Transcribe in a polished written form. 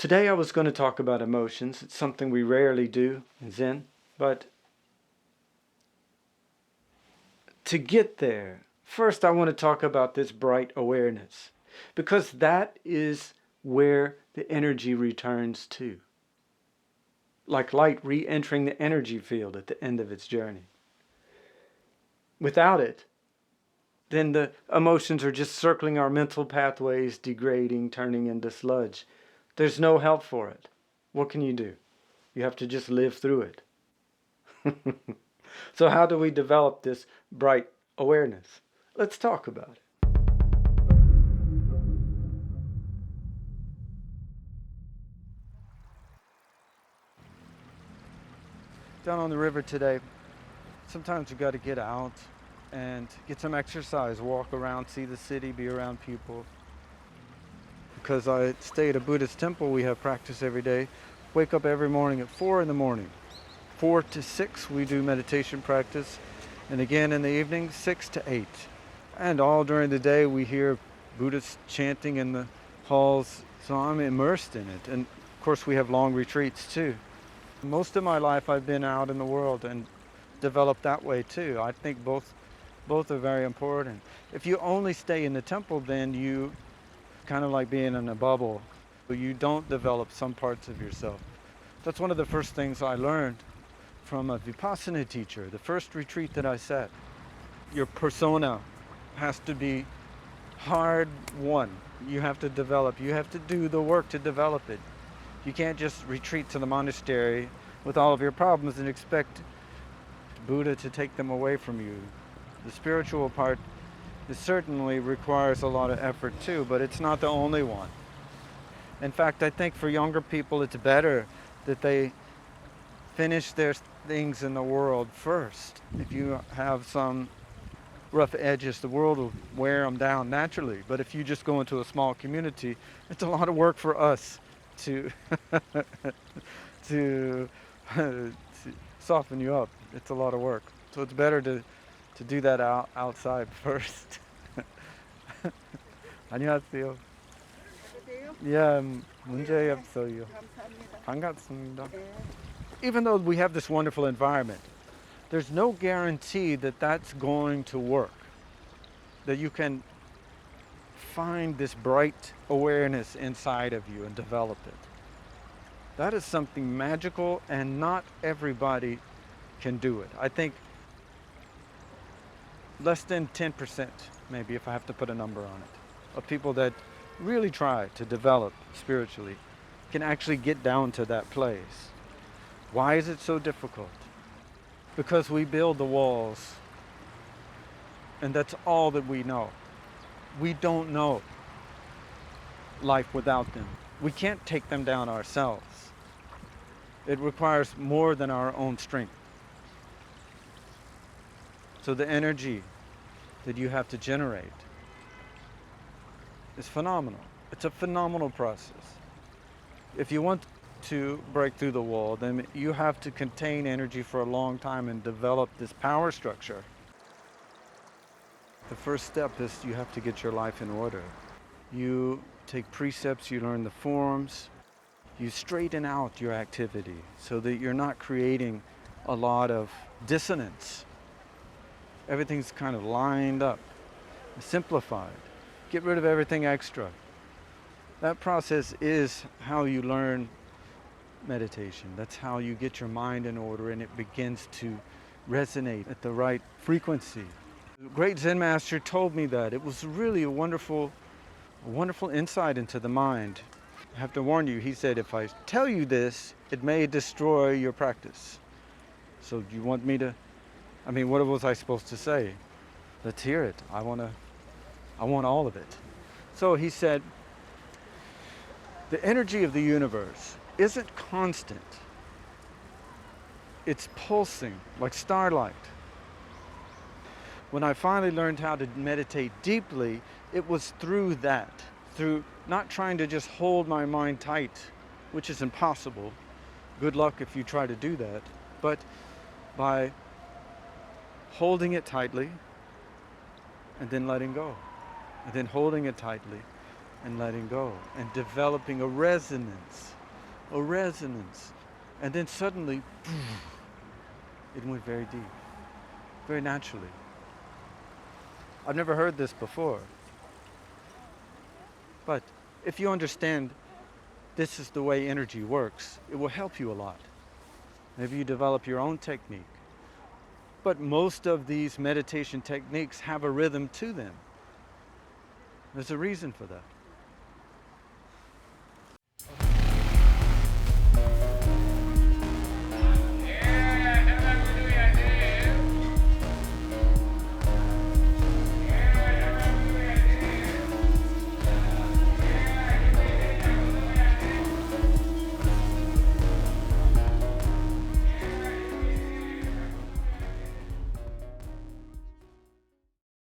Today I was going to talk about emotions. It's something we rarely do in Zen, but to get there, first I want to talk about this bright awareness, because that is where the energy returns to. Like light re-entering the energy field at the end of its journey. Without it, then the emotions are just circling our mental pathways, degrading, turning into sludge. There's no help for it. What can you do? You have to just live through it. So how do we develop this bright awareness? Let's talk about it. Down on the river today, sometimes you got to get out and get some exercise, walk around, see the city, be around people. Because I stay at a Buddhist temple, we have practice every day. Wake up every morning at 4 in the morning. 4 to 6 we do meditation practice, and again in the evening 6 to 8. And all during the day we hear Buddhists chanting in the halls, so I'm immersed in it. And of course we have long retreats too. Most of my life I've been out in the world and developed that way too. I think both are very important. If you only stay in the temple, then you kind of like being in a bubble. You don't develop some parts of yourself. That's one of the first things I learned from a Vipassana teacher, the first retreat that I sat. Your persona has to be hard won. You have to develop, you have to do the work to develop it. You can't just retreat to the monastery with all of your problems and expect Buddha to take them away from you. The spiritual part certainly requires a lot of effort too, but it's not the only one. In fact, I think for younger people it's better that they finish their things in the world first. If you have some rough edges, the world will wear them down naturally. But if you just go into a small community, it's a lot of work for us to to soften you up. It's a lot of work. So it's better to do that outside first. 안녕하세요. Yeah, 문제 없어요. 반갑습니다. Even though we have this wonderful environment, there's no guarantee that that's going to work. That you can find this bright awareness inside of you and develop it. That is something magical, and not everybody can do it. I think less than 10%, maybe, if I have to put a number on it, of people that really try to develop spiritually can actually get down to that place. Why is it so difficult? Because we build the walls, and that's all that we know. We don't know life without them. We can't take them down ourselves. It requires more than our own strength. So the energy that you have to generate is phenomenal. It's a phenomenal process. If you want to break through the wall, then you have to contain energy for a long time and develop this power structure. The first step is you have to get your life in order. You take precepts, you learn the forms, you straighten out your activity so that you're not creating a lot of dissonance. Everything's kind of lined up, simplified. Get rid of everything extra. That process is how you learn meditation. That's how you get your mind in order and it begins to resonate at the right frequency. The great Zen master told me that. It was really a wonderful insight into the mind. I have to warn you, he said, if I tell you this, it may destroy your practice. So do you want me to, what was I supposed to say? Let's hear it. I want all of it. So he said, the energy of the universe isn't constant. It's pulsing like starlight. When I finally learned how to meditate deeply, it was through that, through not trying to just hold my mind tight, which is impossible. Good luck if you try to do that. But by holding it tightly and then letting go, and then holding it tightly and letting go, and developing a resonance a resonance. And then suddenly, it went very deep, very naturally. I've never heard this before. But if you understand this is the way energy works, it will help you a lot. Maybe you develop your own technique. But most of these meditation techniques have a rhythm to them. There's a reason for that.